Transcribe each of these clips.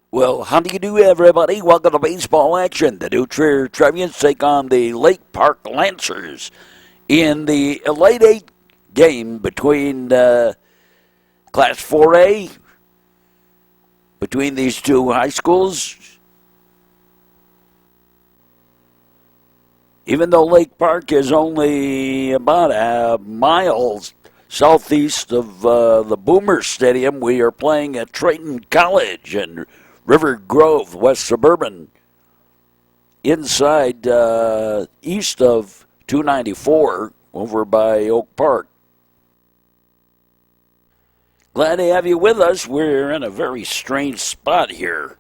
Well, how do you do, everybody? Welcome to baseball action. The new Trier Trevians take on the Lake Park Lancers in the Elite Eight game between Class 4A, between these two high schools. Even though Lake Park is only about a mile southeast of the Boomer Stadium, we are playing at Triton College in River Grove, West Suburban, inside east of 294 over by Oak Park. Glad to have you with us. We're in a very strange spot here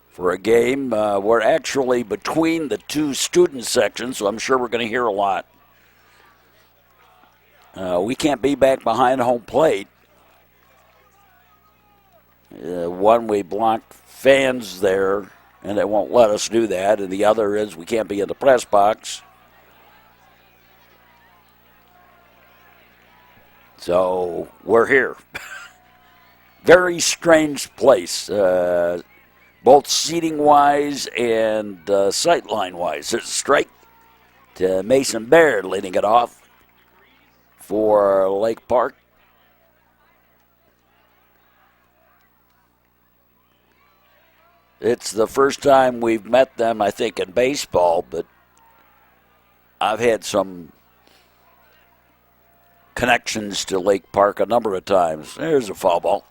for a game. We're actually between the two student sections, so I'm sure we're going to hear a lot. We can't be back behind home plate. One, we blocked fans there, and they won't let us do that. And the other is we can't be in the press box. So we're here. Very strange place, both seating-wise and sightline-wise. There's a strike to Mason Baird leading it off for Lake Park. It's the first time we've met them, I think, in baseball, but I've had some connections to Lake Park a number of times. There's a foul ball.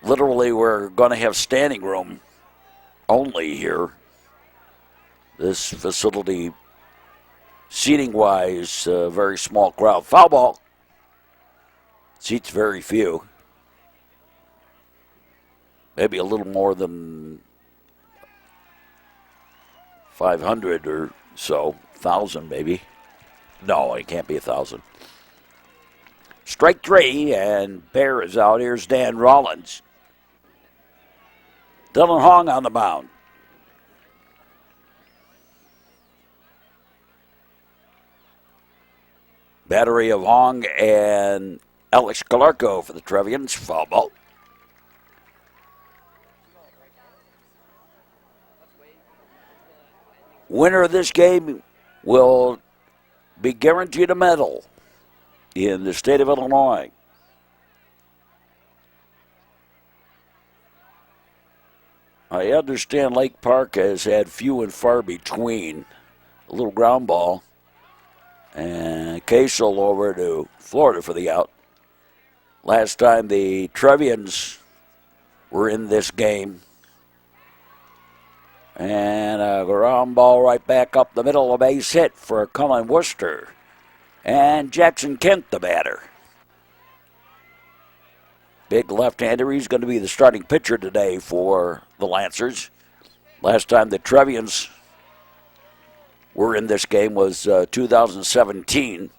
Literally, we're going to have standing room only here. This facility, seating-wise, very small crowd. Foul ball. Seats very few. Maybe a little more than 500 or so. 1,000 maybe. No, it can't be 1,000. Strike three, and Bear is out. Here's Dan Rollins. Dylan Hong on the mound. Battery of Hong and Alex Calarco for the Trevians. Foul ball. Winner of this game will be guaranteed a medal in the state of Illinois. I understand Lake Park has had few and far between. A little ground ball. And Casel over to Florida for the out. Last time the Trevians were in this game. And a ground ball right back up the middle, a base hit for Cullen Worcester. And Jackson Kent, the batter. Big left-hander. He's going to be the starting pitcher today for the Lancers. Last time the Trevians were in this game was 2017.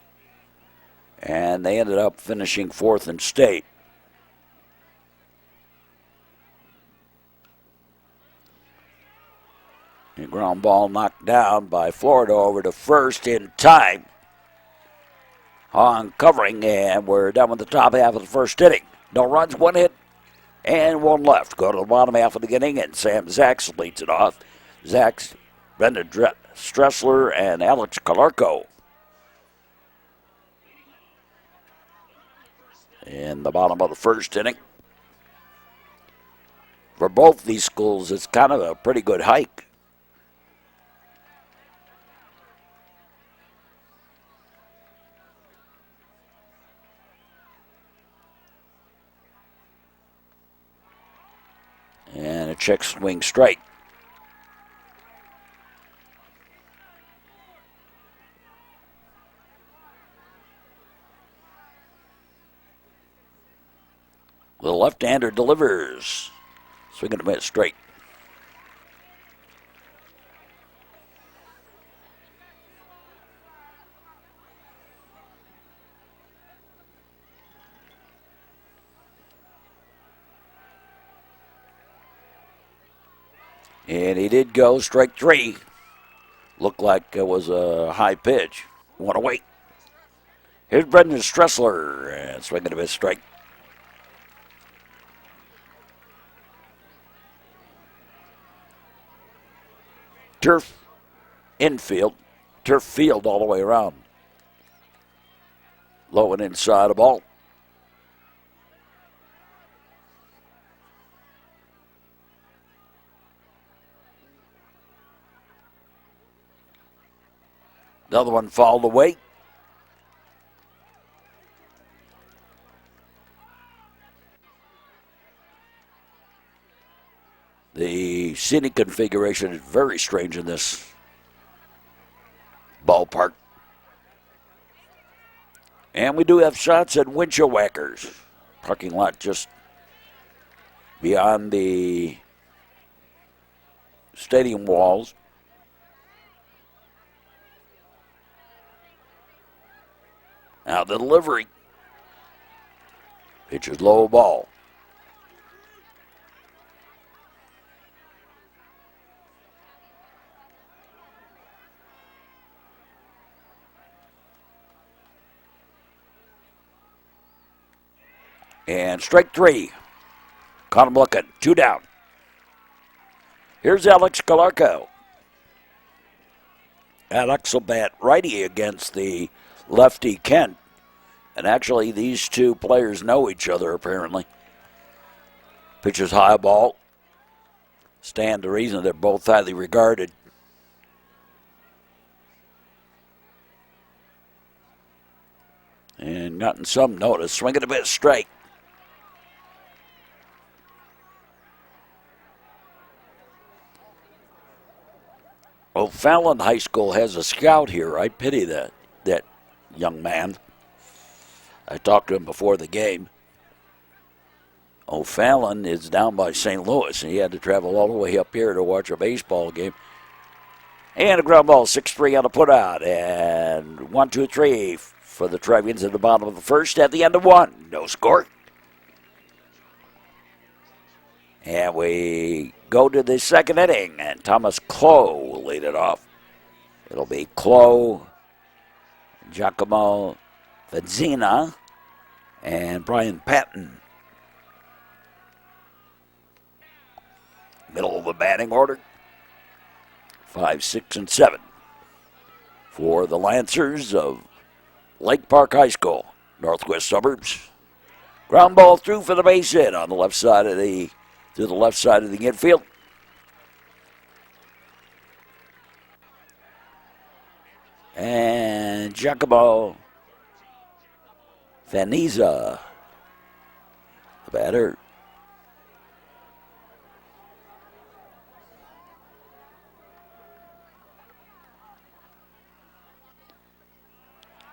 And they ended up finishing fourth in state. A ground ball knocked down by Florida over to first in time. Hong covering, and we're done with the top half of the first inning. No runs, one hit, and one left. Go to the bottom half of the inning, and Sam Zacks leads it off. Zacks, Brendan Stressler, and Alex Calarco. In the bottom of the first inning. For both these schools, it's kind of a pretty good hike. And a check swing strike. The left-hander delivers. Swinging a minute straight. And he did go strike three. Looked like it was a high pitch. One away. Here's Brendan Stressler. And swinging a bit strike. turf infield, turf field all the way around. Low and inside the ball. Another one fouled away. The seating configuration is very strange in this ballpark. And we do have shots at Winchellwackers. Parking lot just beyond the stadium walls. Now the delivery. Pitch is low ball. And strike three. Caught him looking. 2 down. Here's Alex Calarco. Alex will bat righty against the lefty Kent. And actually, these two players know each other, apparently. Pitches high ball. Stand to reason they're both highly regarded. And gotten some notice. Swinging a bit straight. O'Fallon High School has a scout here. I pity that young man. I talked to him before the game. O'Fallon is down by St. Louis, and he had to travel all the way up here to watch a baseball game. And a ground ball, 6-3 on a putout. And 1-2-3 for the Trevians at the bottom of the first at the end of one. No score. And we go to the second inning, and Thomas Clough will lead it off. It'll be Clough, Giacomo Fedzina, and Brian Patton. Middle of the batting order. 5, 6, and 7 for the Lancers of Lake Park High School, northwest suburbs. Ground ball through for the base hit on the left side of the infield. And Giacomo Feniza, the batter.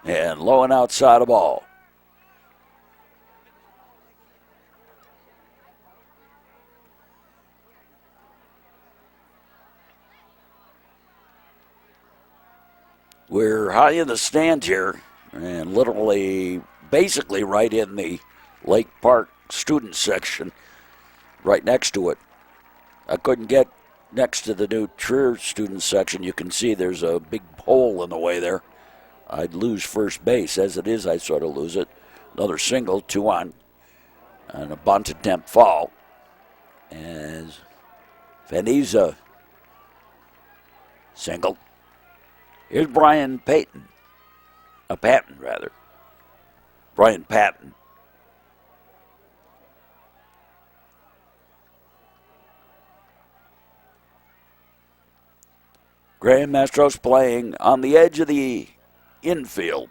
And low and outside the ball. We're high in the stands here, and literally, basically right in the Lake Park student section, right next to it. I couldn't get next to the new Trier student section. You can see there's a big hole in the way there. I'd lose first base. As it is, I sort of lose it. Another single, 2 on, and a bunt attempt foul. As Feniza single. Here's Brian Patton. Patton, rather. Brian Patton. Graham Mastros playing on the edge of the infield.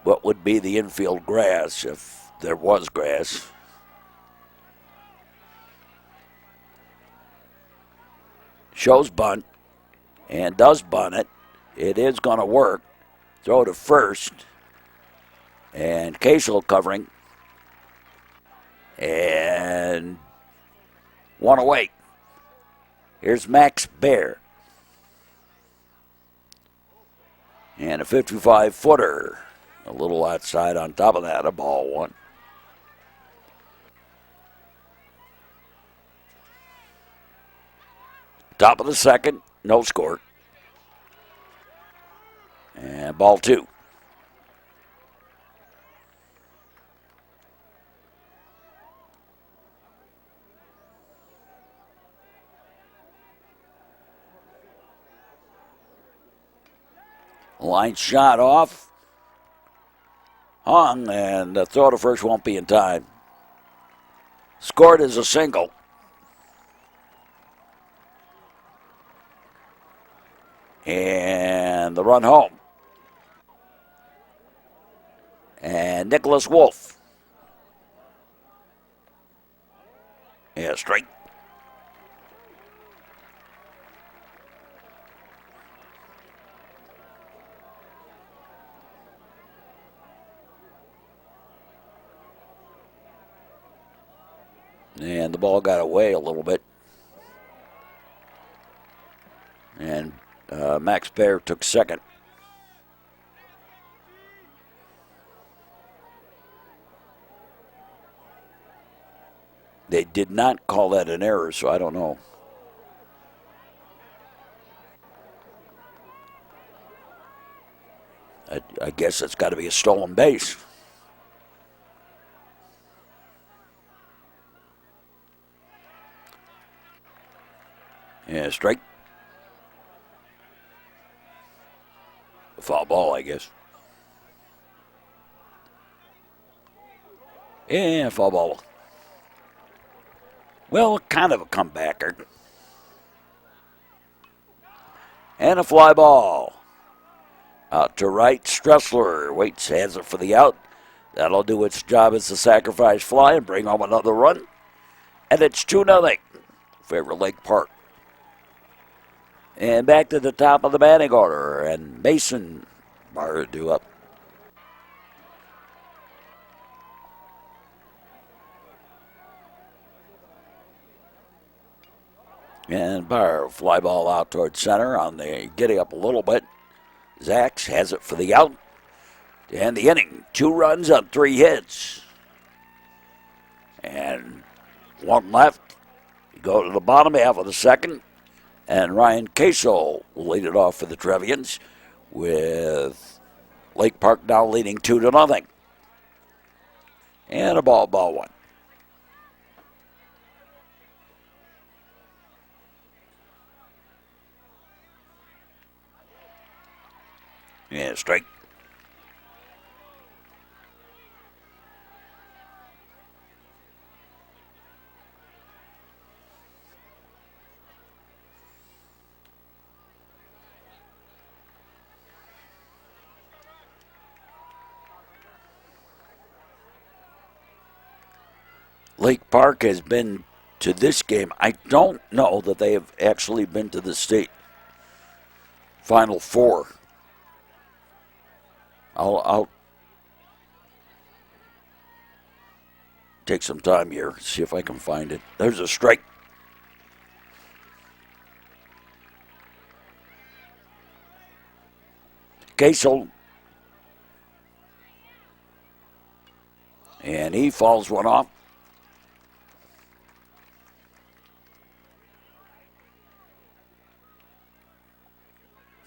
What would be the infield grass if there was grass? Shows bunt and does bunt it. It is going to work. Throw to first. And Casel covering. And one away. Here's Max Bear. And a 55-footer. A little outside on top of that, a ball one. Top of the second, no score. And ball 2. Line shot off. Hung, and the throw to first won't be in time. Scored as a single. And the run home. And Nicholas Wolf. Yeah, straight. And the ball got away a little bit. And Max Baer took second. They did not call that an error, so I don't know. I guess it's got to be a stolen base. Yeah, strike. A foul ball, I guess. Yeah, foul ball. Well, kind of a comebacker. And a fly ball. Out to right, Stressler waits, has it for the out. That'll do its job as a sacrifice fly and bring home another run. And it's 2-0. Favor Lake Park. And back to the top of the batting order. And Mason Barr due up. And Barr, fly ball out towards center on the getting up a little bit. Zachs has it for the out. And the inning, 2 runs on 3 hits. And 1 left. You go to the bottom half of the second. And Ryan Queso will lead it off for the Trevians with Lake Park now leading 2-0. And a ball 1. Yeah, strike. Lake Park has been to this game. I don't know that they have actually been to the state Final Four. I'll take some time here, see if I can find it. There's a strike. Queso. And he falls one off.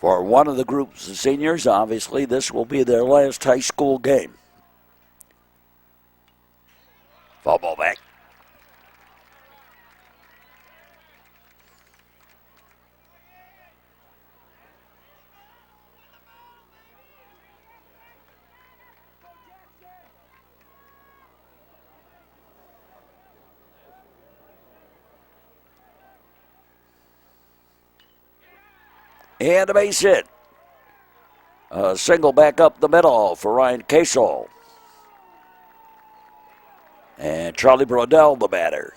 For one of the groups of seniors, obviously, this will be their last high school game. Foul ball back. And a base hit. A single back up the middle for Ryan Queso. And Charlie Brodell, the batter.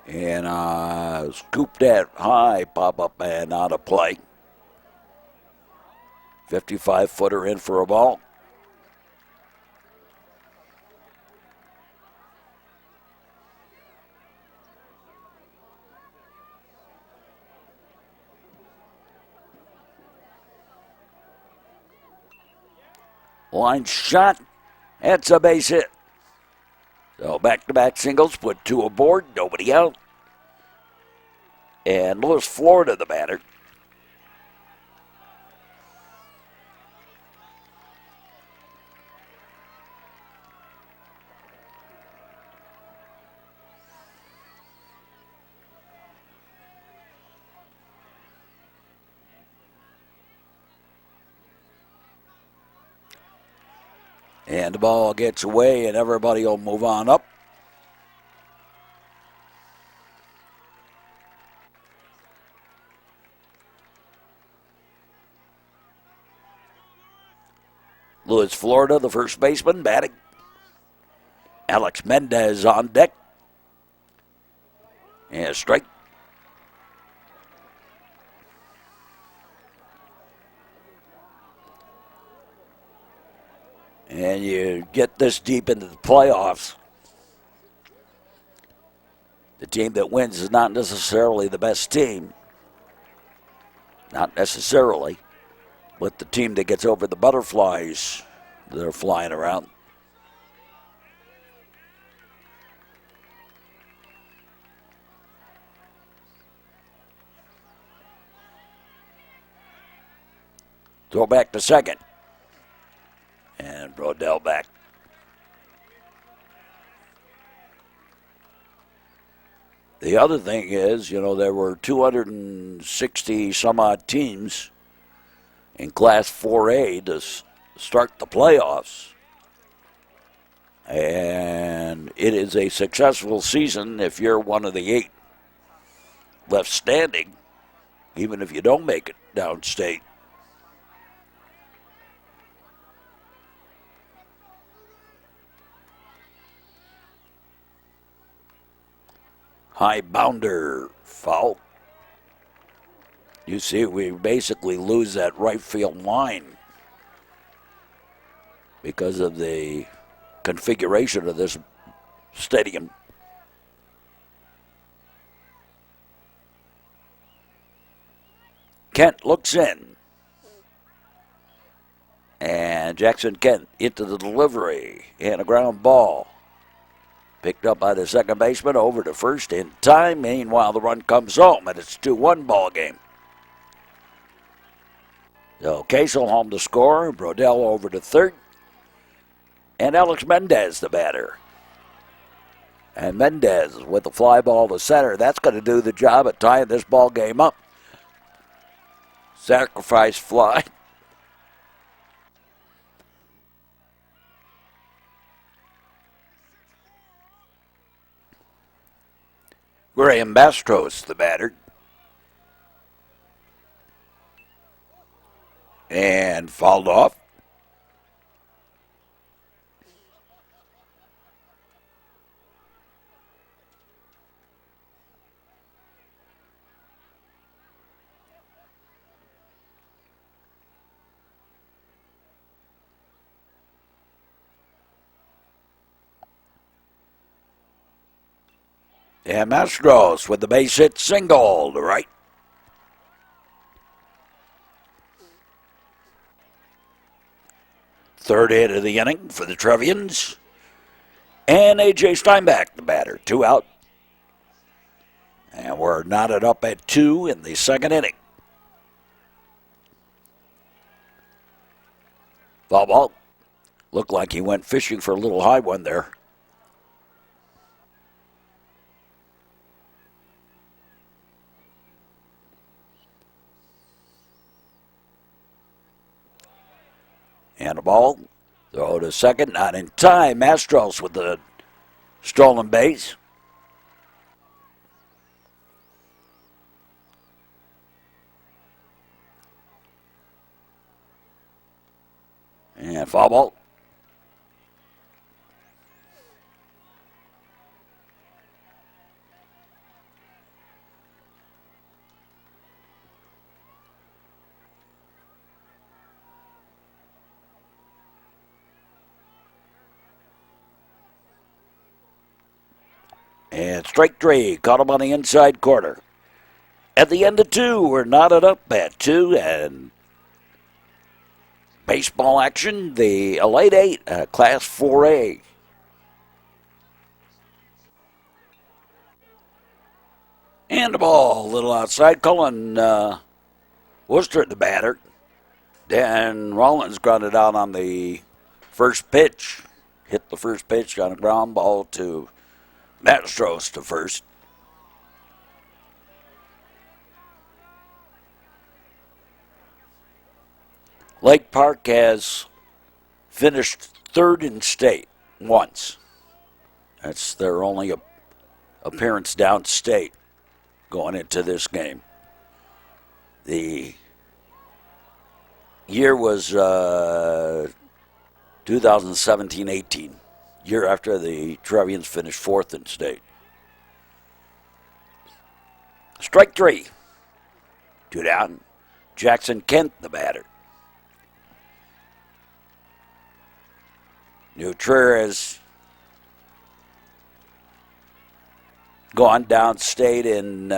And scoop that high, pop up and out of play. 55-footer in for a ball. Line shot. That's a base hit. So back-to-back singles, put 2 aboard, nobody out. And Lewis Florida, the batter. And the ball gets away, and everybody will move on up. Louis, Florida, the first baseman, batting. Alex Mendez on deck. And strike. And you get this deep into the playoffs. The team that wins is not necessarily the best team. Not necessarily. But the team that gets over the butterflies that are flying around. Throw back to second. And Brodell back. The other thing is, there were 260 some odd teams in Class 4A to start the playoffs. And it is a successful season if you're one of the 8 left standing, even if you don't make it downstate. High bounder, foul. You see, we basically lose that right field line because of the configuration of this stadium. Kent looks in. And Jackson Kent into the delivery and a ground ball. Picked up by the second baseman over to first in time. Meanwhile, the run comes home, and it's 2-1 ball game. So Casel home to score. Brodell over to third. And Alex Mendez, the batter. And Mendez with the fly ball to center. That's going to do the job of tying this ball game up. Sacrifice fly. Graham Bastros, the batter. And fouled off. And Mastros with the base hit single to right. Third hit of the inning for the Trevians. And A.J. Steinbach, the batter, 2 out. And we're knotted up at 2 in the second inning. Foul ball. Looked like he went fishing for a little high one there. And a ball. Throw to second, not in time. Mastros with the stolen base. And foul ball. And strike 3, caught him on the inside corner. At the end of 2, we're knotted up at 2, and baseball action, the Elite 8, Class 4A. And the ball, a little outside. Cullen Worcester, the batter. Dan Rollins grounded out on the first pitch. Hit the first pitch on a ground ball to Mastros to first. Lake Park has finished third in state once. That's their only appearance downstate going into this game. The year was 2017-18, year after the Trevians finished fourth in state. Strike three. 2 down. Jackson Kent, the batter. New Trier has gone downstate in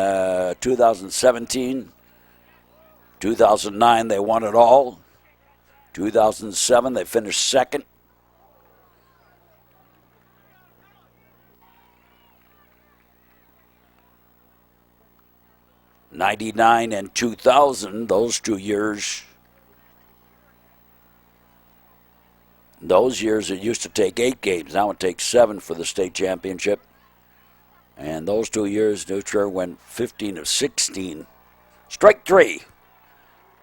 2017. 2009, they won it all. 2007, they finished second. '99 and 2000, those 2 years. Those years it used to take 8 games. Now it takes 7 for the state championship. And those 2 years, New Trier went 15 of 16. Strike three.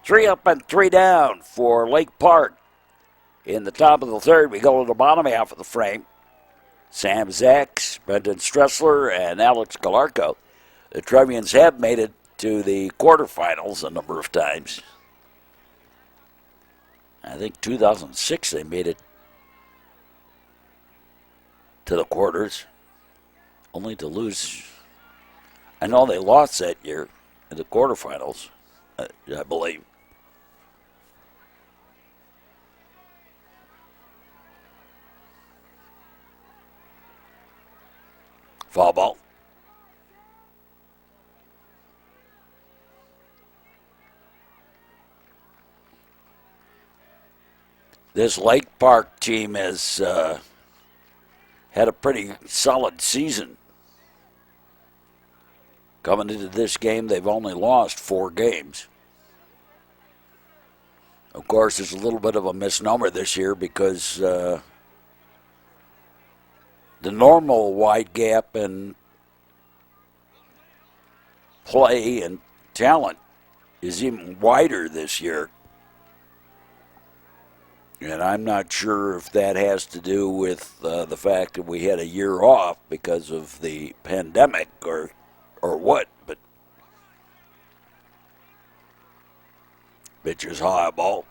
3 up and 3 down for Lake Park. In the top of the third, we go to the bottom half of the frame. Sam Zacks, Brendan Stressler, and Alex Galarco. The Trevians have made it to the quarterfinals a number of times. I think 2006 they made it to the quarters, only to lose. I know they lost that year in the quarterfinals, I believe. Foul ball. This Lake Park team has had a pretty solid season. Coming into this game, they've only lost 4 games. Of course, it's a little bit of a misnomer this year because the normal wide gap in play and talent is even wider this year. And I'm not sure if that has to do with the fact that we had a year off because of the pandemic or what, but pitch is high ball.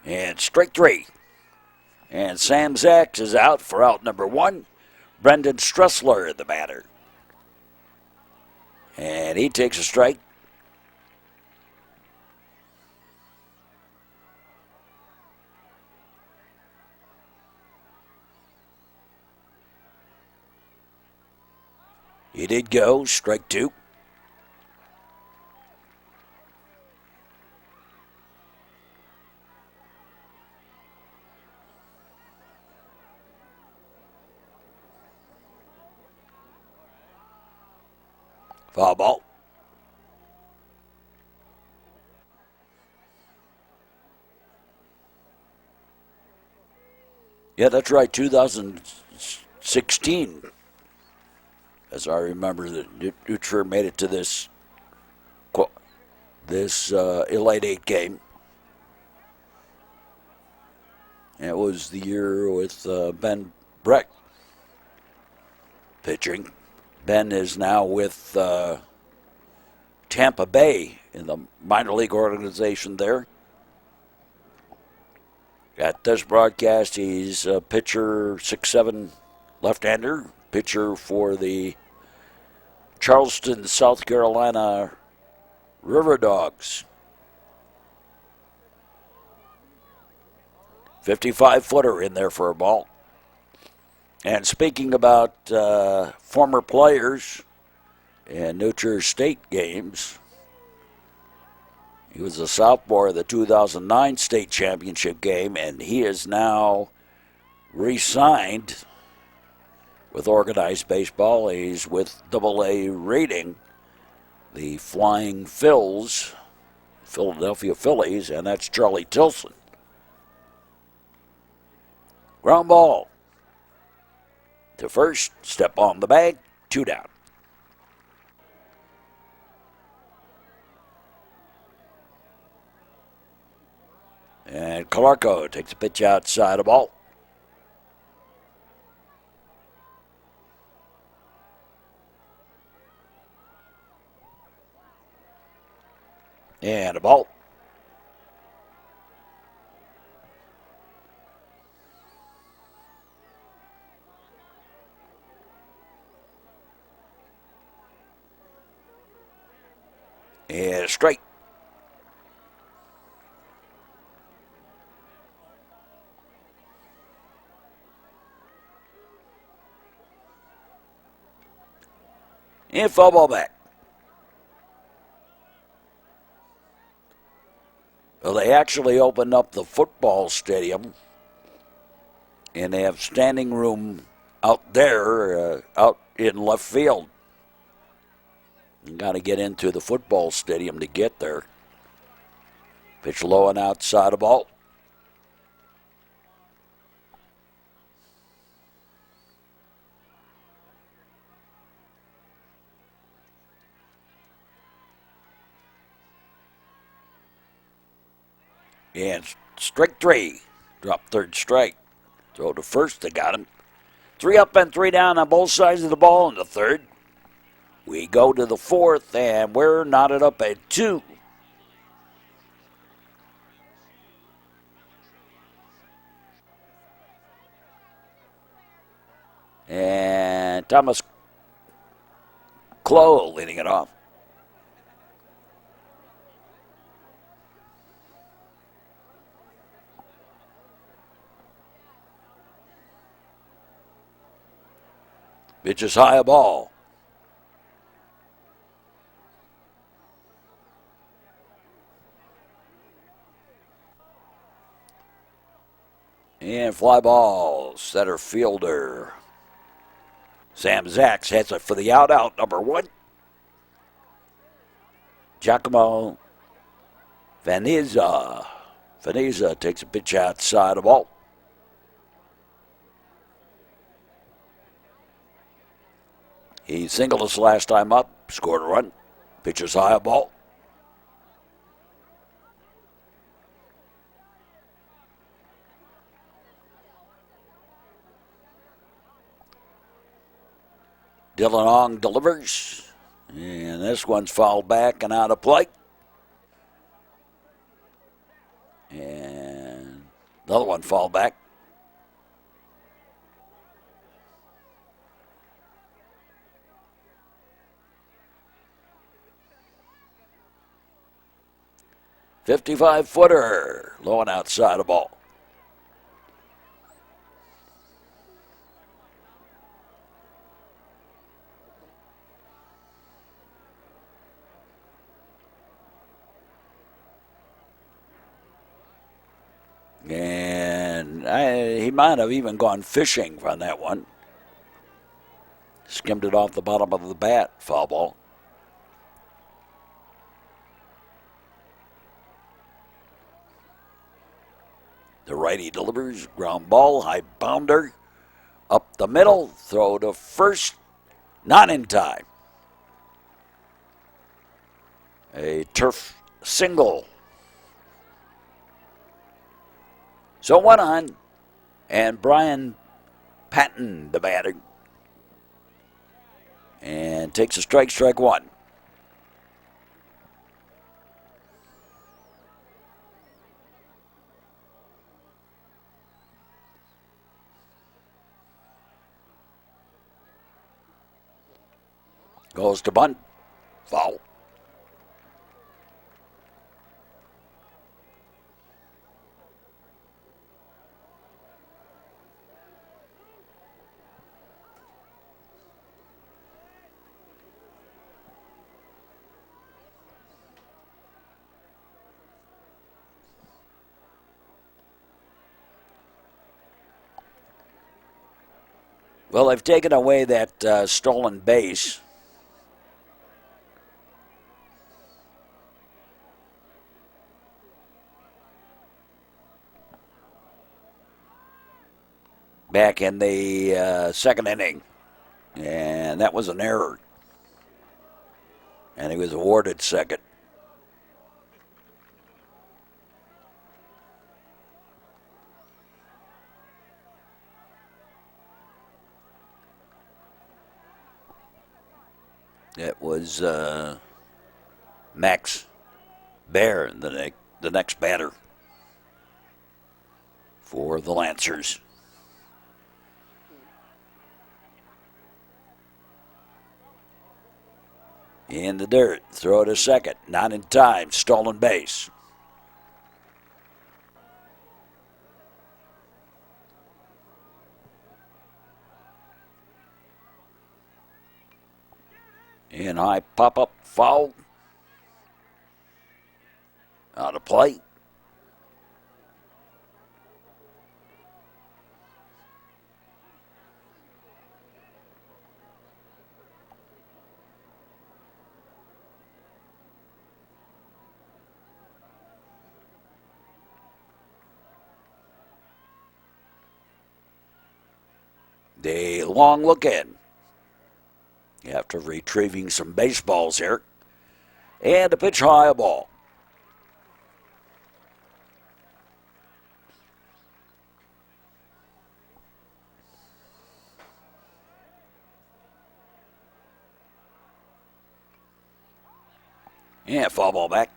And strike three. And Sam Zacks is out for out number 1. Brendan Stressler, the batter. And he takes a strike. He did go, strike 2. Foul ball. Yeah, that's right, 2016. As I remember, the New Trier made it to this Elite 8 game. And it was the year with Ben Breck pitching. Ben is now with Tampa Bay in the minor league organization there. At this broadcast, he's a pitcher, 6'7", left-hander, pitcher for the Charleston, South Carolina River Dogs. 55-footer in there for a ball. And speaking about former players in New Trier State games, he was a sophomore of the 2009 state championship game, and he is now re-signed with organized baseball. He's with AA rating, the Flying Phils, Philadelphia Phillies, and that's Charlie Tilson. Ground ball to first, step on the bag, 2 down. And Clarko takes a pitch outside the ball. And a ball. And straight. And foul ball back. Well, they actually opened up the football stadium, and they have standing room out there, out in left field. You got to get into the football stadium to get there. Pitch low and outside the ball. And strike three. Drop third strike. Throw to first, they got him. 3 up and 3 down on both sides of the ball in the third. We go to the fourth, and we're knotted up at 2. And Thomas Clow leading it off. Pitch is high a ball. And fly ball, center fielder. Sam Zacks hits it for the out number 1. Giacomo Vanizza. Vanizza takes a pitch outside the ball. He singled us last time up, scored a run. Pitches high a ball. Dylan Ong delivers. And this one's fouled back and out of play. And another one fouled back. .55-footer, low and outside the ball. And he might have even gone fishing on that one. Skimmed it off the bottom of the bat, foul ball. The righty delivers, ground ball, high bounder, up the middle, throw to first, not in time. A turf single. So 1 on, and Brian Patton, the batter, and takes a strike 1. Goes to bunt. Foul. Well, they've taken away that stolen base. Back in the second inning. And that was an error. And he was awarded second. It was Max Baer, the next batter for the Lancers. In the dirt, throw to second, not in time, stolen base. And high pop-up foul. Out of play. The long look in. After retrieving some baseballs here. And a pitch high ball. And foul ball back.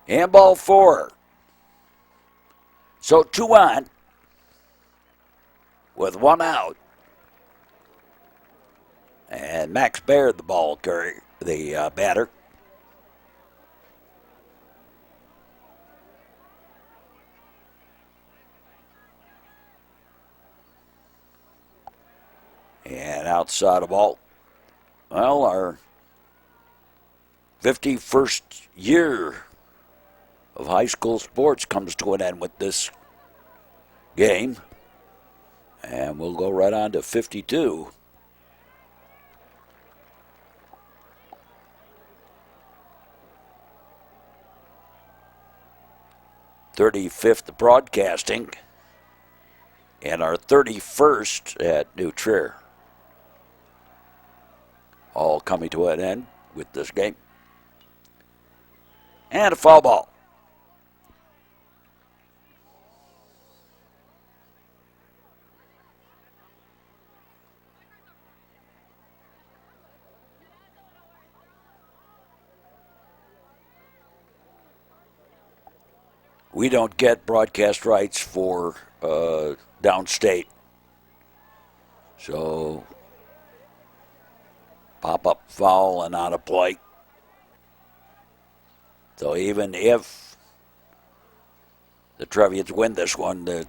And ball four. So 2 on with 1 out. And Max Baer, the ball carrier, the batter. And outside of ball. Well, our 51st year of high school sports comes to an end with this game. And we'll go right on to 52. '35th broadcasting, and our 31st at New Trier. All coming to an end with this game. And a foul ball. We don't get broadcast rights for downstate. So, pop-up foul and out of play. So even if the Trevians win this one,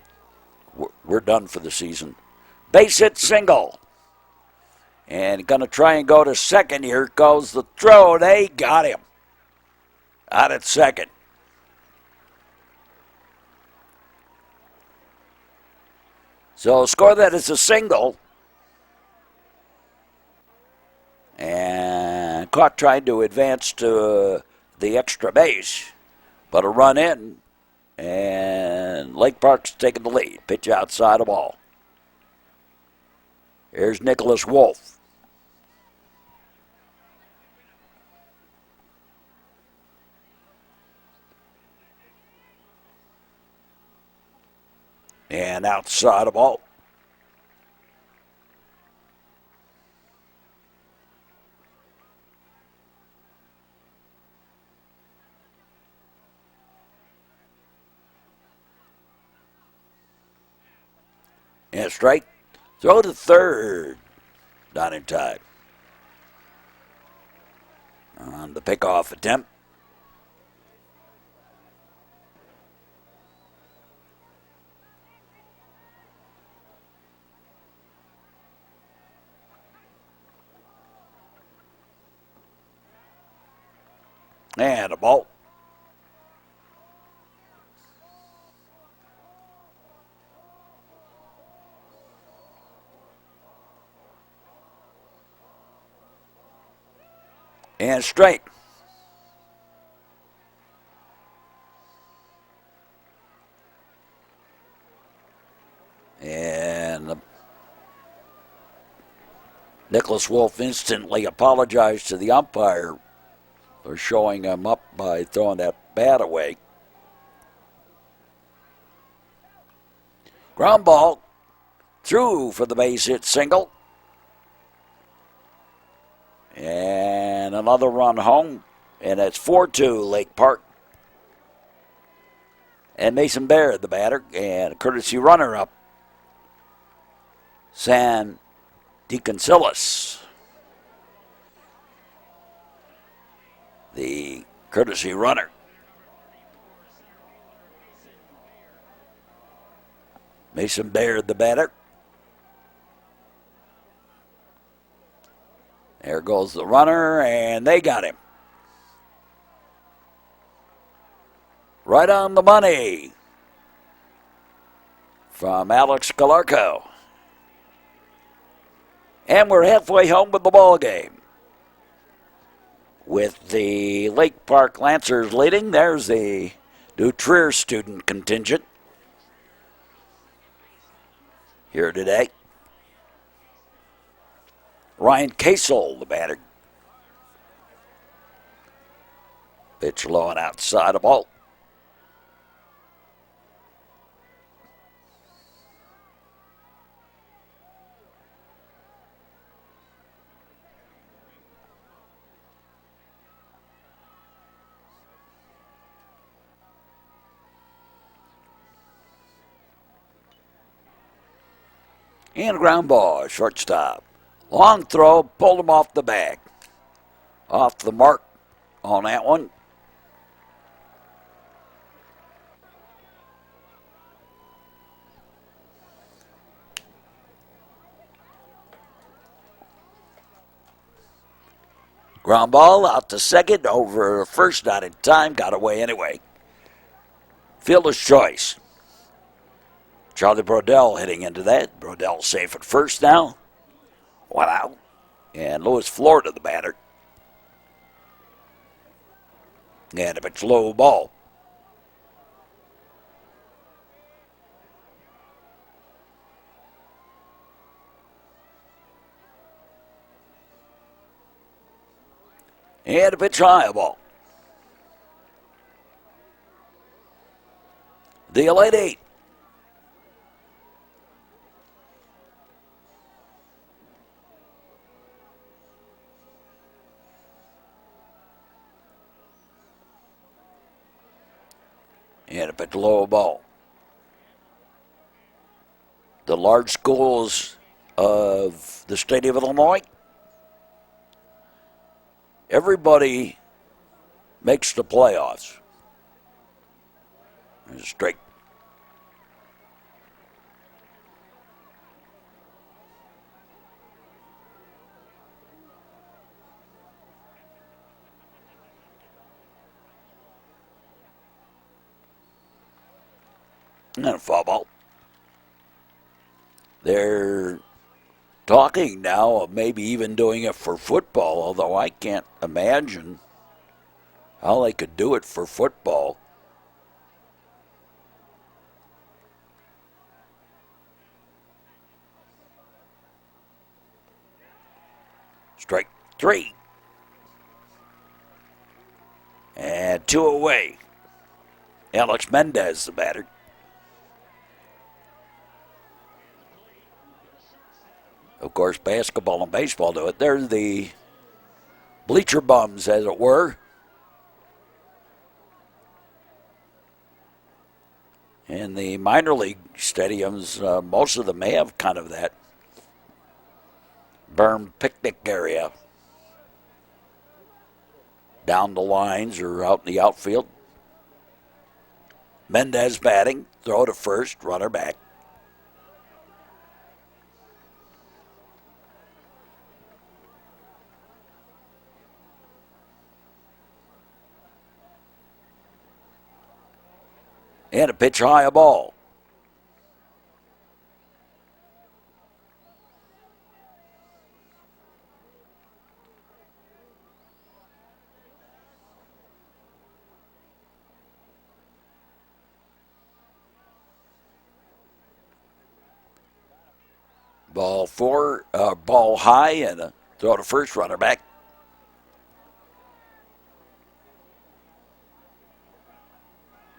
we're done for the season. Base hit single. And going to try and go to second. Here goes the throw. They got him. Out at second. So score that as a single. And caught trying to advance to the extra base. But a run in. And Lake Park's taking the lead. Pitch outside of ball. Here's Nicholas Wolf. And outside of ball. And strike. Throw to third. Not in time. On the pickoff attempt. And a ball. And strike. And Nicholas Wolf instantly apologized to the umpire for showing him up by throwing that bat away. Ground ball through for the base hit single. And another run home. And it's 4-2 Lake Park. And Mason Baird, the batter, and a courtesy runner up. San DeConcilis, the courtesy runner. Mason Baird, the batter. There goes the runner, and they got him. Right on the money from Alex Galarco. And we're halfway home with the ball game. With the Lake Park Lancers leading, there's the new Trier student contingent here today. Ryan Kasel, the batter. Pitch low and outside the ball. And ground ball, shortstop. Long throw, pulled him off the bag. Off the mark on that one. Ground ball out to second, over first, not in time, got away anyway. Fielder's choice. Charlie Brodell hitting into that. Brodell safe at first now. One out. And Louis Florida, the batter. And if it's low ball. And a pitch high ball. The Elite Eight. And a pitch low ball. The large schools of the state of Illinois. Everybody makes the playoffs. Straight. And a foul ball. They're talking now of maybe even doing it for football, although I can't imagine how they could do it for football. Strike three. And two away. Alex Mendez, the batter. Of course, basketball and baseball do it. They're the bleacher bums, as it were. And the minor league stadiums, most of them have kind of that berm picnic area down the lines or out in the outfield. Mendez batting, throw to first, runner back. And a pitch high, a ball. Ball high and a throw to first, runner back.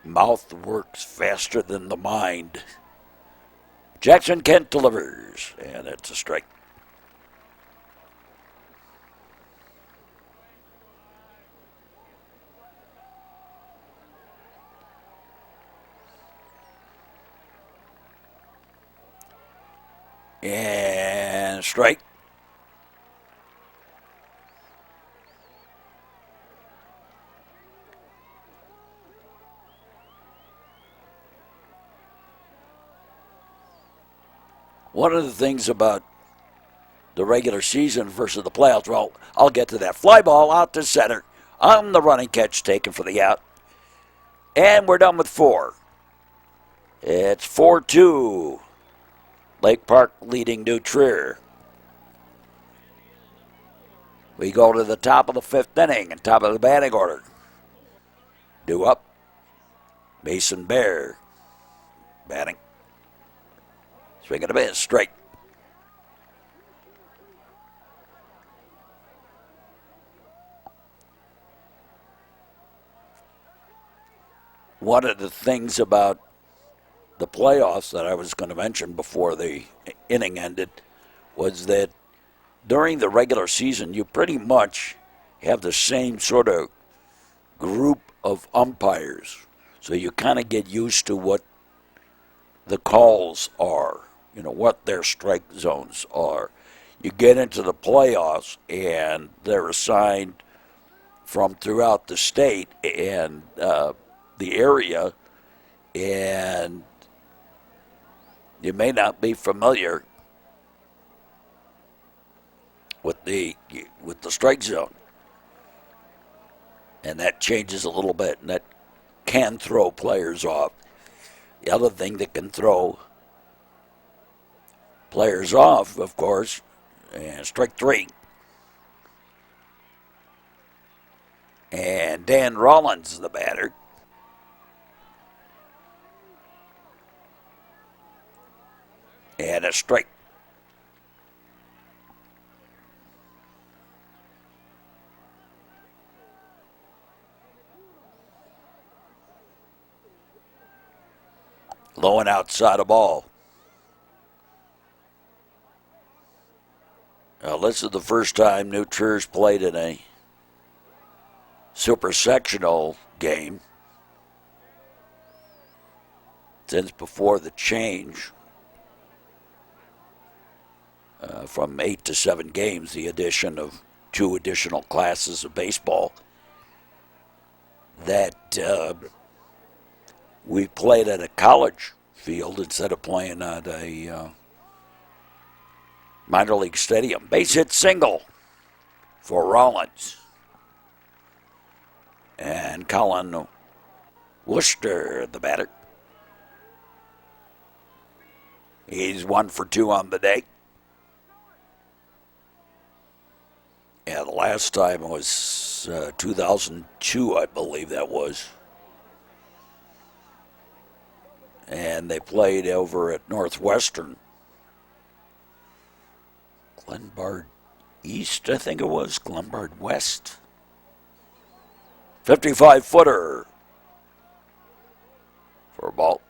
Mouth works faster than the mind. Jackson Kent delivers, and it's a strike. And strike. One of the things about the regular season versus the playoffs, well, I'll get to that. Fly ball out to center on the running catch taken for the out. And we're done with 4. It's 4-2. Lake Park leading New Trier. We go to the top of the 5th inning and top of the batting order. Due up. Mason Bear batting. Swing and a miss, straight. One of the things about the playoffs that I was going to mention before the inning ended was that during the regular season, you pretty much have the same sort of group of umpires. So you kind of get used to what the calls are, what their strike zones are. You get into the playoffs, and they're assigned from throughout the state and the area, and you may not be familiar with the strike zone, and that changes a little bit, and that can throw players off. The other thing that can throw players off, of course, and strike 3. And Dan Rollins, the batter. And a strike. Low and outside of ball. Now, this is the first time New Trier's played in a super sectional game since before the change from 8 to 7 games, the addition of 2 additional classes of baseball that we played at a college field instead of playing at a minor league stadium. Base hit single for Rollins. And Colin Worcester, the batter. He's 1 for 2 on the day. Yeah, the last time was 2002, I believe that was. And they played over at Northwestern. Glenbard East, I think it was. Glenbard West. 55-footer for a ball.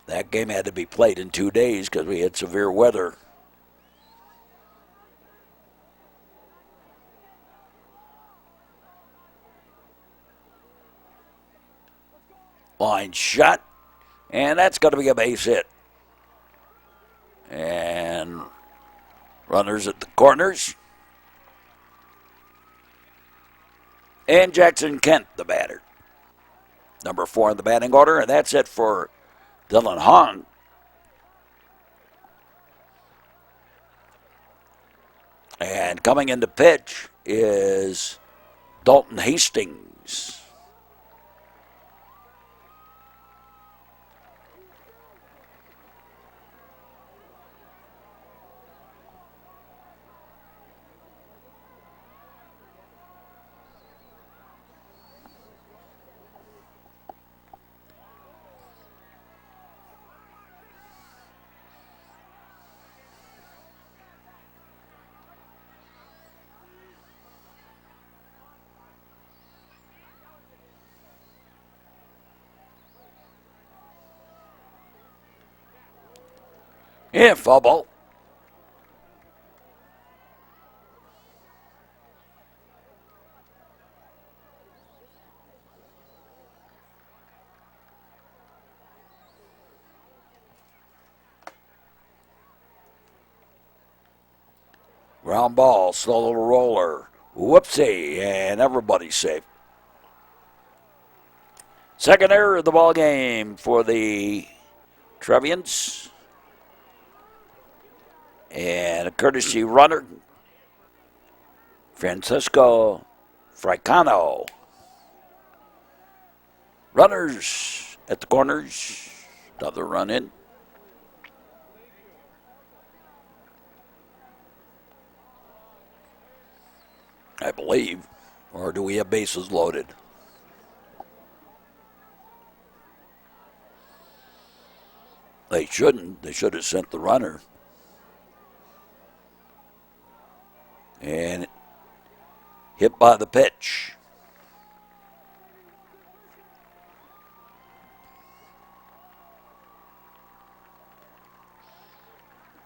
That game had to be played in 2 days because we had severe weather. Line shot, and that's going to be a base hit. And runners at the corners. And Jackson Kent, the batter. Number 4 in the batting order, and that's it for Dylan Hong. And coming into pitch is Dalton Hastings. Yeah, foul ball. Ground ball, slow little roller. Whoopsie, and everybody's safe. Second error of the ball game for the Trevians. And a courtesy runner, Francisco Fricano. Runners at the corners. Another run in. I believe. Or do we have bases loaded? They shouldn't. They should have sent the runner. And hit by the pitch.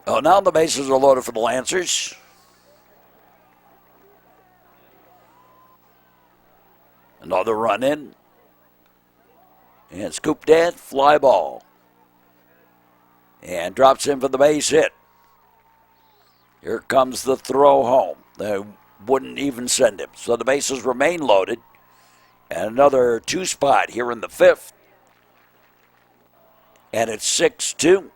Oh, now the bases are loaded for the Lancers. Another run in. And scooped that, fly ball. And drops in for the base hit. Here comes the throw home. They wouldn't even send him. So the bases remain loaded. And another two spot here in the fifth. And it's 6-2.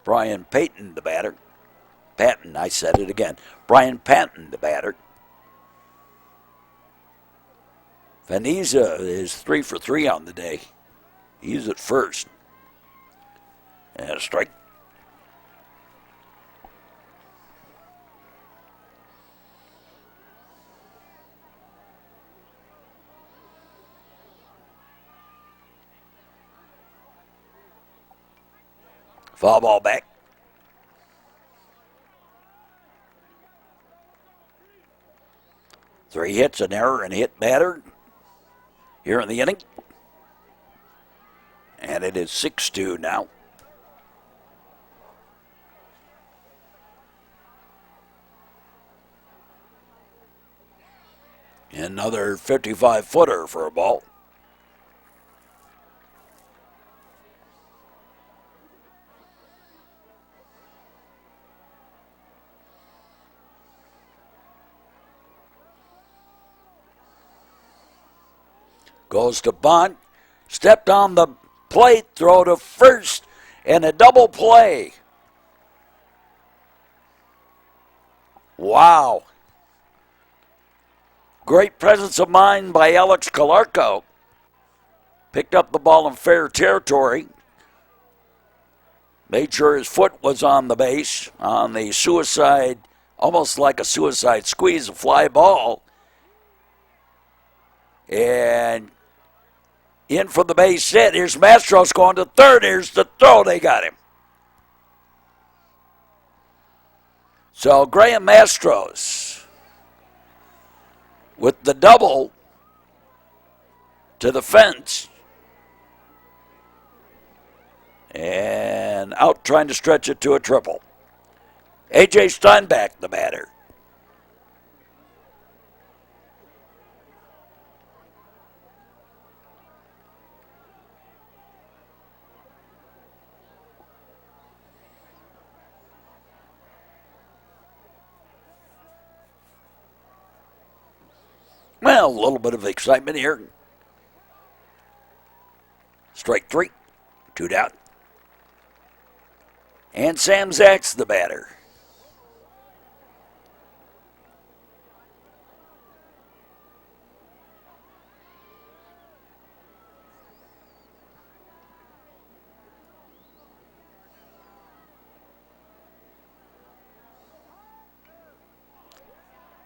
Brian Payton, the batter. Patton, I said it again. Brian Patton, the batter. Vaniza is 3 for 3 on the day. He's at first. And a strike. Foul ball back. Three hits, an error, and a hit batter here in the inning. And it is 6-2 now. Another 55-footer for a ball. Goes to bunt, stepped on the plate, throw to first, and a double play. Wow. Great presence of mind by Alex Calarco. Picked up the ball in fair territory. Made sure his foot was on the base on the suicide, almost like a suicide squeeze, a fly ball. And in for the base hit. Here's Mastros going to third. Here's the throw. They got him. So Graham Mastros with the double to the fence. And out trying to stretch it to a triple. A.J. Steinbach, the batter. Well, a little bit of excitement here. Strike three, 2 down. And Sam Zach's the batter.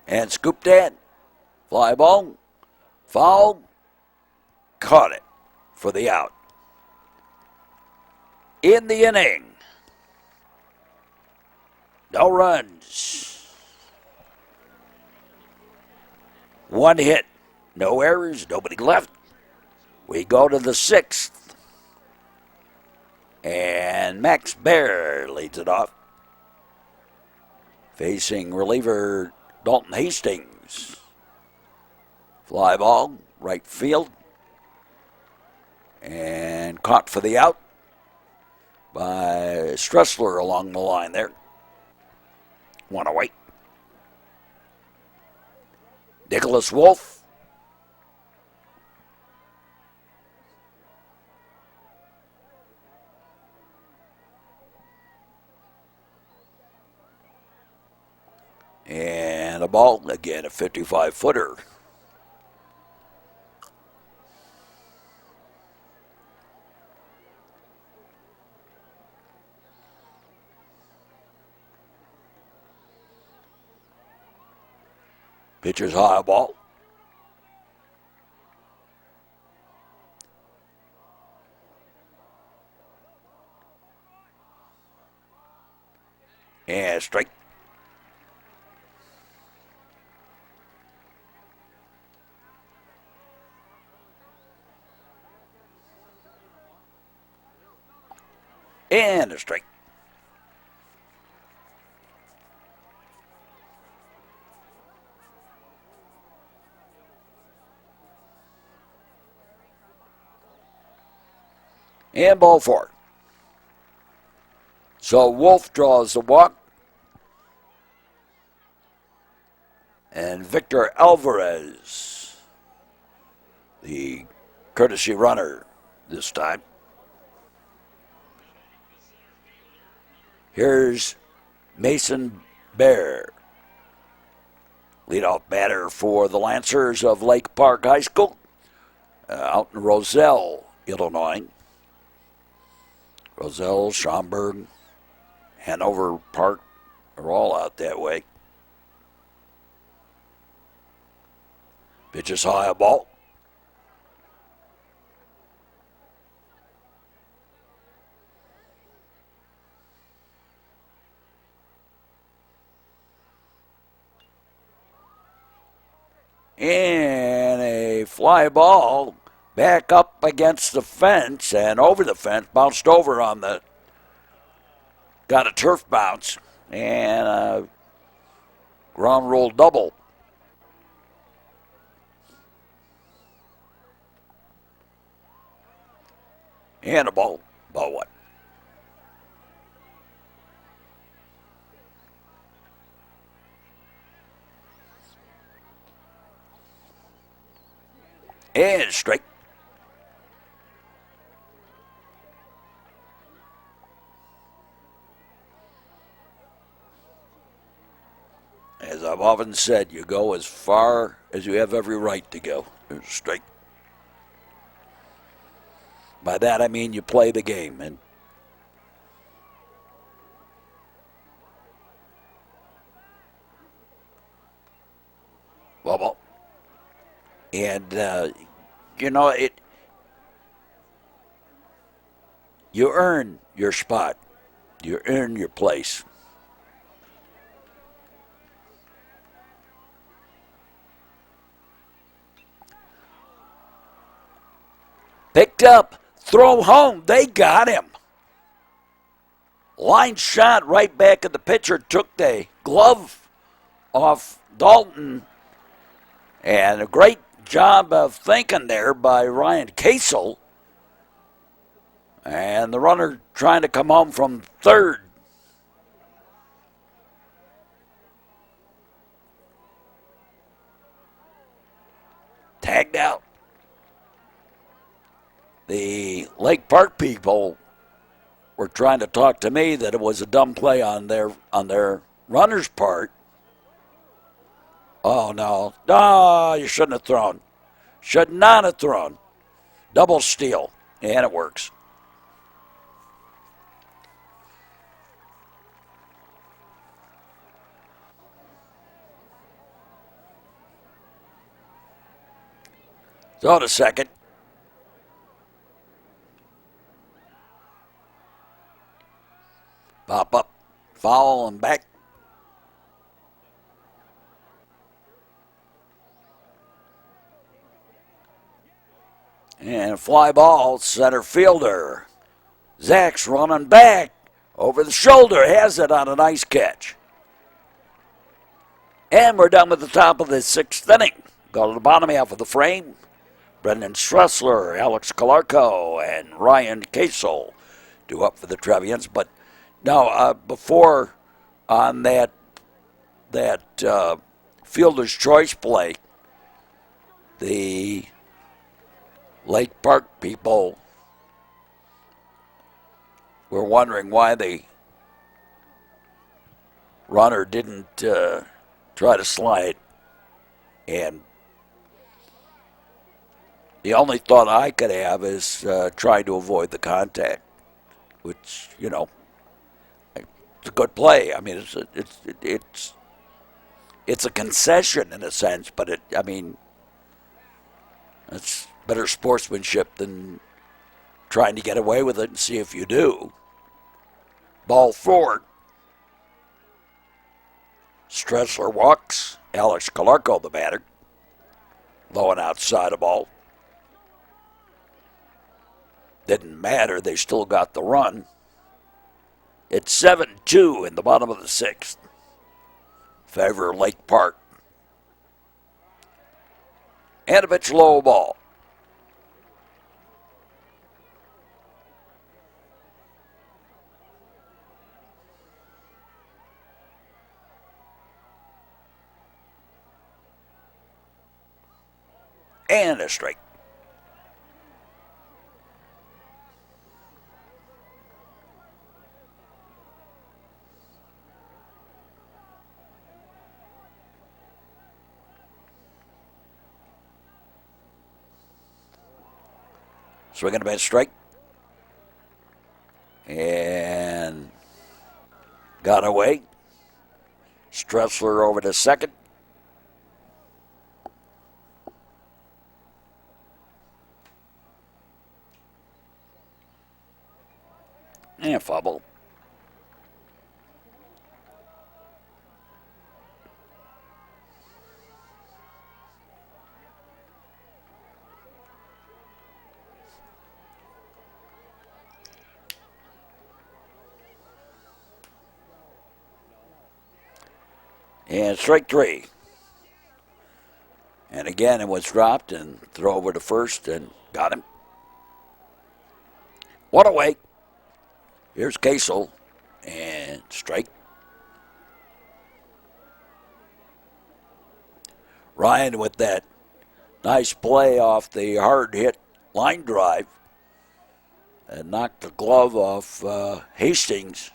And scooped that. Fly ball. Foul. Caught it for the out. In the inning, No runs. One hit. No errors. Nobody left. We go to the sixth. And Max Baer leads it off. Facing reliever Dalton Hastings. Fly ball, right field. And caught for the out by Stressler along the line there. One away. Nicholas Wolf. And a ball, again, a 55-footer. Pitcher's high ball. And strike. And a strike. And ball four. So Wolf draws the walk. And Victor Alvarez, the courtesy runner this time. Here's Mason Baer, leadoff batter for the Lancers of Lake Park High School, out in Roselle, Illinois. Roselle, Schaumburg, Hanover Park are all out that way. Pitches high, a ball. And a fly ball back up against the fence and over the fence, bounced over on the, got a turf bounce and a ground roll double. And a ball, ball one. And strike. As I've often said, you go as far as you have every right to go. There's a strike. By that I mean you play the game. And ball. And you know it. You earn your spot. You earn your place. Picked up, throw home. They got him. Line shot right back at the pitcher. Took the glove off Dalton. And a great job of thinking there by Ryan Casel. And the runner trying to come home from third. Tagged out. The Lake Park people were trying to talk to me that it was a dumb play on their runner's part. Oh, no. No, you shouldn't have thrown. Should not have thrown. Double steal. And it works. So to second. Pop up. Foul and back And fly ball, center fielder. Zach's running back. Over the shoulder, has it on a nice catch. And we're done with the top of the 6th inning. Go to the bottom half of the frame. Brendan Stressler, Alex Calarco, and Ryan Casel do up for the Trevians. But now, before on that fielder's choice play, the Lake Park people were wondering why the runner didn't try to slide. And the only thought I could have is trying to avoid the contact, which, you know, it's a good play. I mean, it's a concession in a sense, but it's better sportsmanship than trying to get away with it and see if you do. Ball forward. Stressler walks. Alex Calarco, the batter. Low and outside the ball. Didn't matter. They still got the run. It's 7-2 in the bottom of the 6th. Favor of Lake Park. And a pitch low ball. And a strike. Swinging a miss, strike. And got away. Stressler over to second. And fumble. And strike 3. And again, it was dropped and throw over to first and got him. One away. Here's Casel and strike. Ryan with that nice play off the hard hit line drive and knocked the glove off Hastings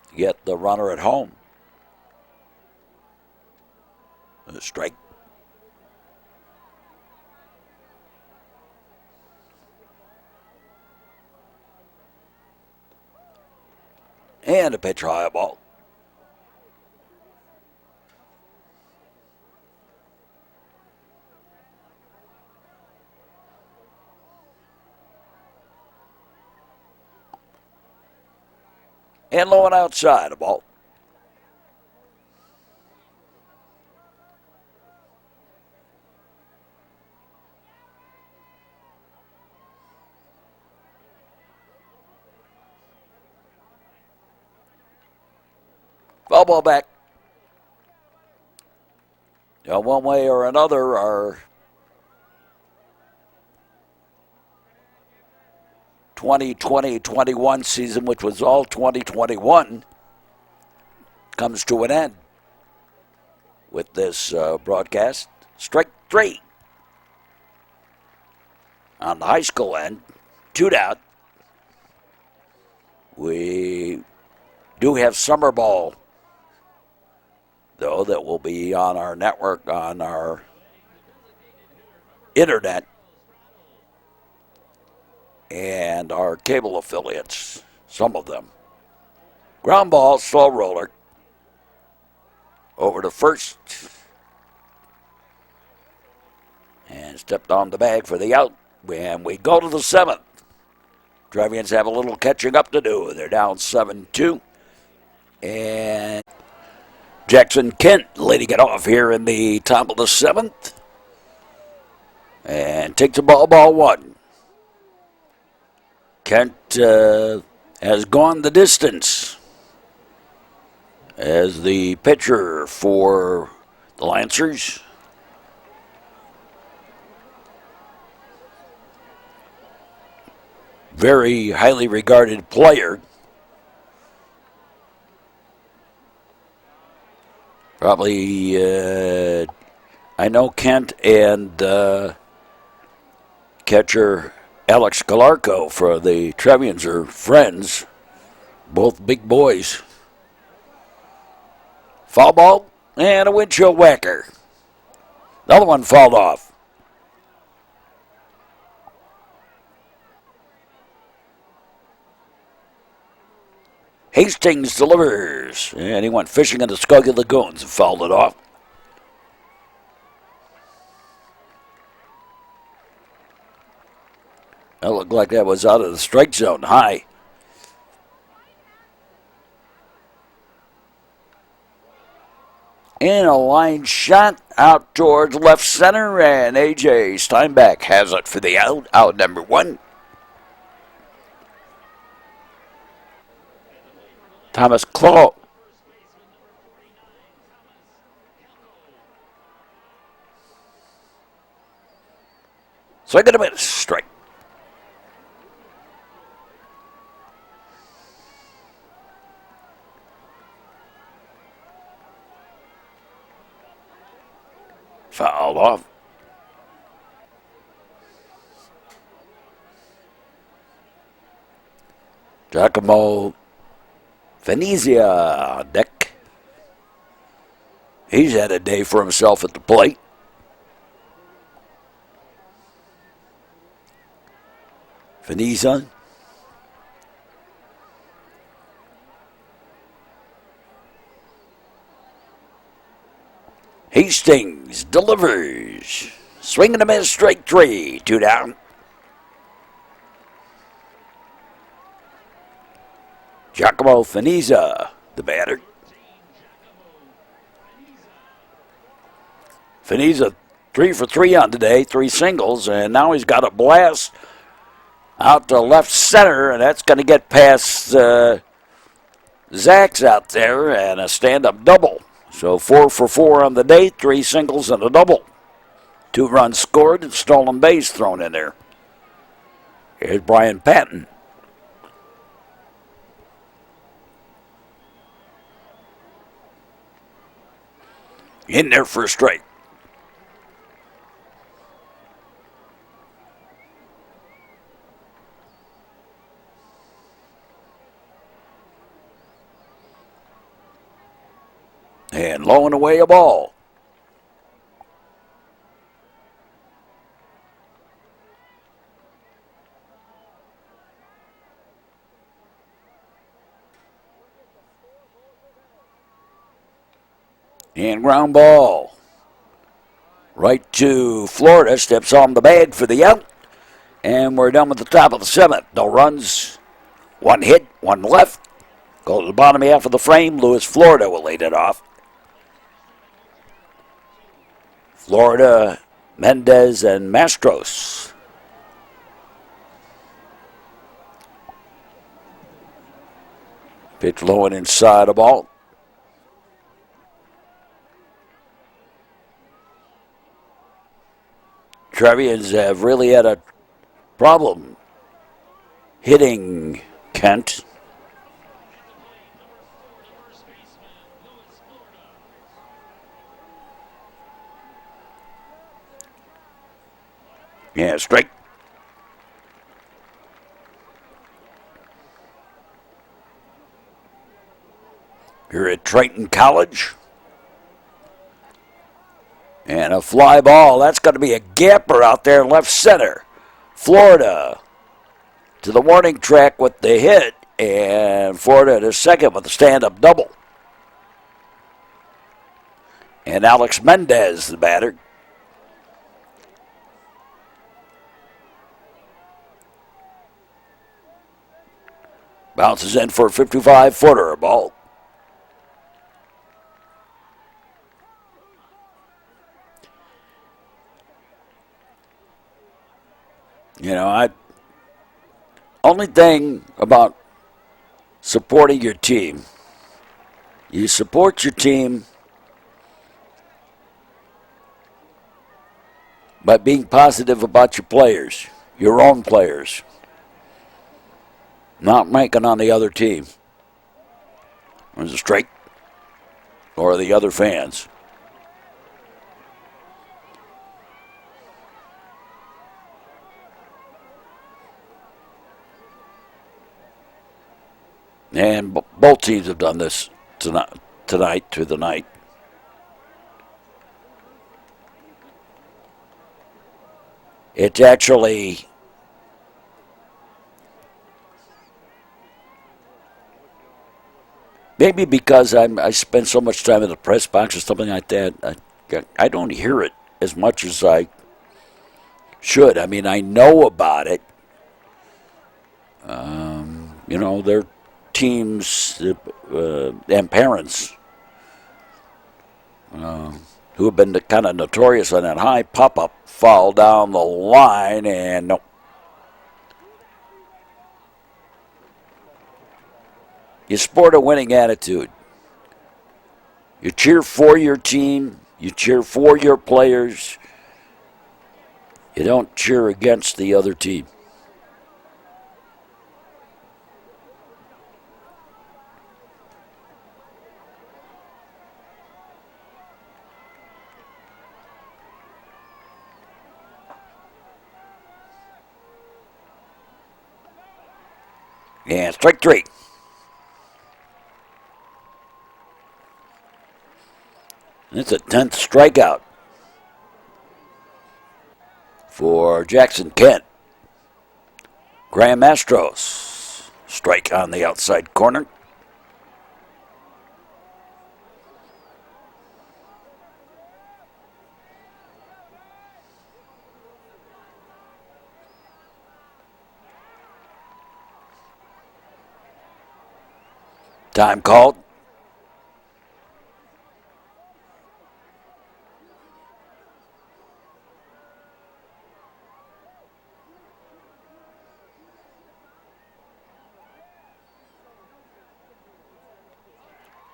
to get the runner at home. A strike. And a pitch high ball. And low and outside a ball. Foul ball back. Now, one way or another, our 2020-21 season, which was all 2021, comes to an end with this broadcast. Strike 3 on the high school end. 2 down. We do have summer ball, though, that will be on our network, on our internet, and our cable affiliates, some of them. Ground ball, slow roller. Over to first. And stepped on the bag for the out. And we go to the 7th. Trevians have a little catching up to do. They're down 7-2. And Jackson Kent leading it off here in the top of the 7th. And takes the ball 1. Kent has gone the distance as the pitcher for the Lancers. Very highly regarded player. Probably, I know Kent and catcher Alex Galarco for the Trevians are friends. Both big boys. Foul ball and a windshield whacker. Another one fouled off. Hastings delivers, and he went fishing in the Skokie Lagoons and fouled it off. That looked like that was out of the strike zone high. And a line shot out towards left center, and A.J. Steinbeck has it for the out number 1. Thomas Claw. Swing and a miss, strike. Fouled off. Giacomo Venezia deck. He's had a day for himself at the plate. Venezia. Hastings delivers. Swing and a miss, strike 3. 2 down. Giacomo Venezia, the batter. Venezia 3 for 3 on today, 3 singles, and now he's got a blast out to left center, and that's going to get past Zach's out there, and a stand-up double. So 4 for 4 on the day, 3 singles and a double. 2 runs scored and stolen base thrown in there. Here's Brian Patton. In there for a strike. And low and away a ball. And ground ball. Right to Florida. Steps on the bag for the out. And we're done with the top of the 7th. No runs. 1 hit, 1 left. Go to the bottom half of the frame. Lewis, Florida will lead it off. Florida, Mendez, and Mastros. Pitch low and inside the ball. Trevians have really had a problem hitting Kent. Yeah, strike. Here at Triton College. And a fly ball. That's going to be a gapper out there in left center. Florida to the warning track with the hit. And Florida to second with a stand-up double. And Alex Mendez, the batter. Bounces in for a 55-footer ball. I only thing about supporting your team, you support your team by being positive about your players, your own players, not making on the other team, or the strike, or the other fans. And both teams have done this tonight through the night. It's actually maybe because I spend so much time in the press box or something like that. I don't hear it as much as I should. I mean, I know about it. Their teams and parents who have been kind of notorious on that high pop-up fall down the line, and no. You sport a winning attitude. You cheer for your team. You cheer for your players. You don't cheer against the other team. And strike three. It's a 10th strikeout for Jackson Kent. Graham Astros, strike on the outside corner. Time called.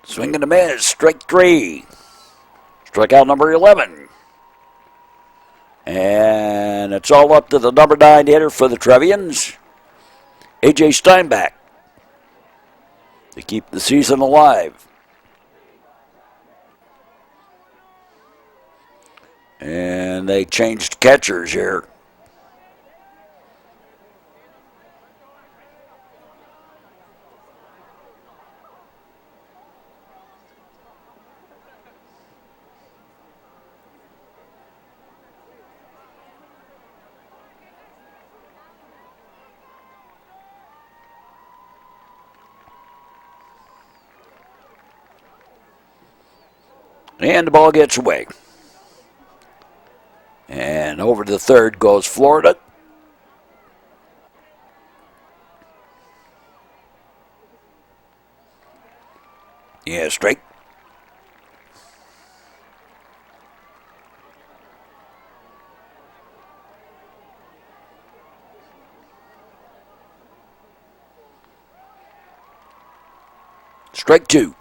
Swing and a miss, strike three. Strikeout number 11. And it's all up to the number 9 hitter for the Trevians, A.J. Steinbach, to keep the season alive. And they changed catchers here. And the ball gets away. And over to the third goes Florida. Yeah, straight. Strike two.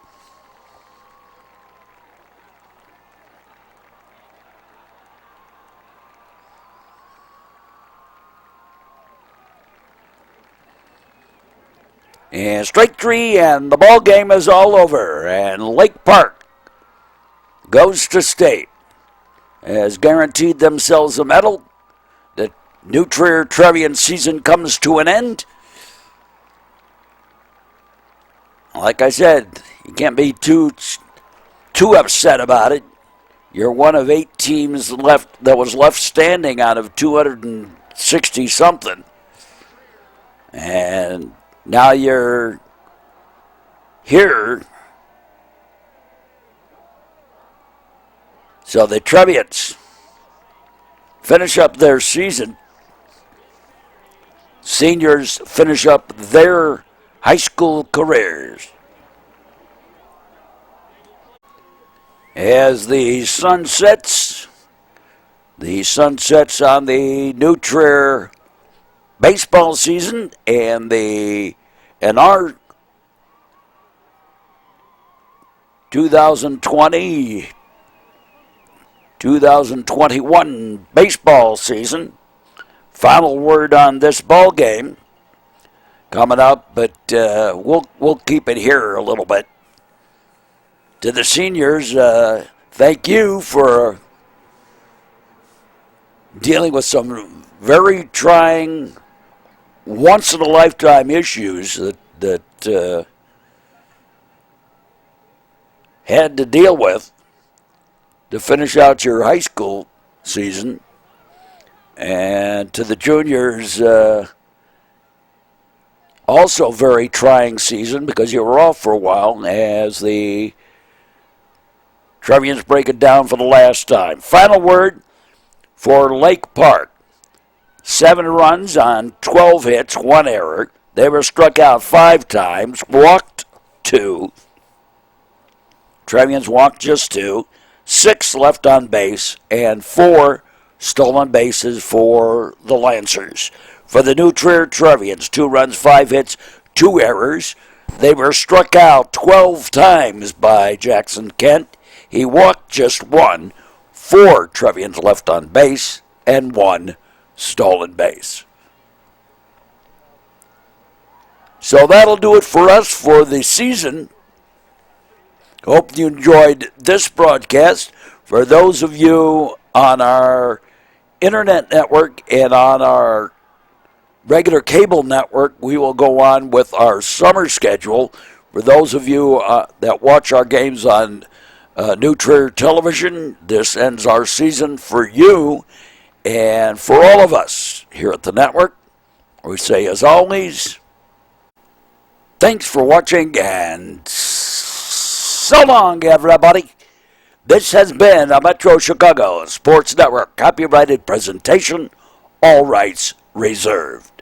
And strike three, and the ball game is all over. And Lake Park goes to state, has guaranteed themselves a medal. The new Trier Trevian season comes to an end. Like I said, you can't be too upset about it. You're one of 8 teams left that was left standing out of 260 something, and now you're here. So the Trevians finish up their season. Seniors finish up their high school careers. As the sun sets on the new Trier baseball season and our 2020-2021 baseball season. Final word on this ball game coming up, but we'll keep it here a little bit. To the seniors, thank you for dealing with some very trying, once-in-a-lifetime issues that had to deal with to finish out your high school season. And to the juniors, also very trying season because you were off for a while as the Trevians break it down for the last time. Final word for Lake Park. 7 runs on 12 hits, 1 error. They were struck out 5 times, walked 2. Trevians walked just 2. 6 left on base, and 4 stolen bases for the Lancers. For the new Trier Trevians, 2 runs, 5 hits, 2 errors. They were struck out 12 times by Jackson Kent. He walked just 1. 4 Trevians left on base, and 1 stolen base. So that'll do it for us for the season. Hope you enjoyed this broadcast. For those of you on our internet network and on our regular cable network, we will go on with our summer schedule. For those of you that watch our games on New Trier Television, this ends our season for you. And for all of us here at the network, we say, as always, thanks for watching, and so long, everybody. This has been a Metro Chicago Sports Network copyrighted presentation, all rights reserved.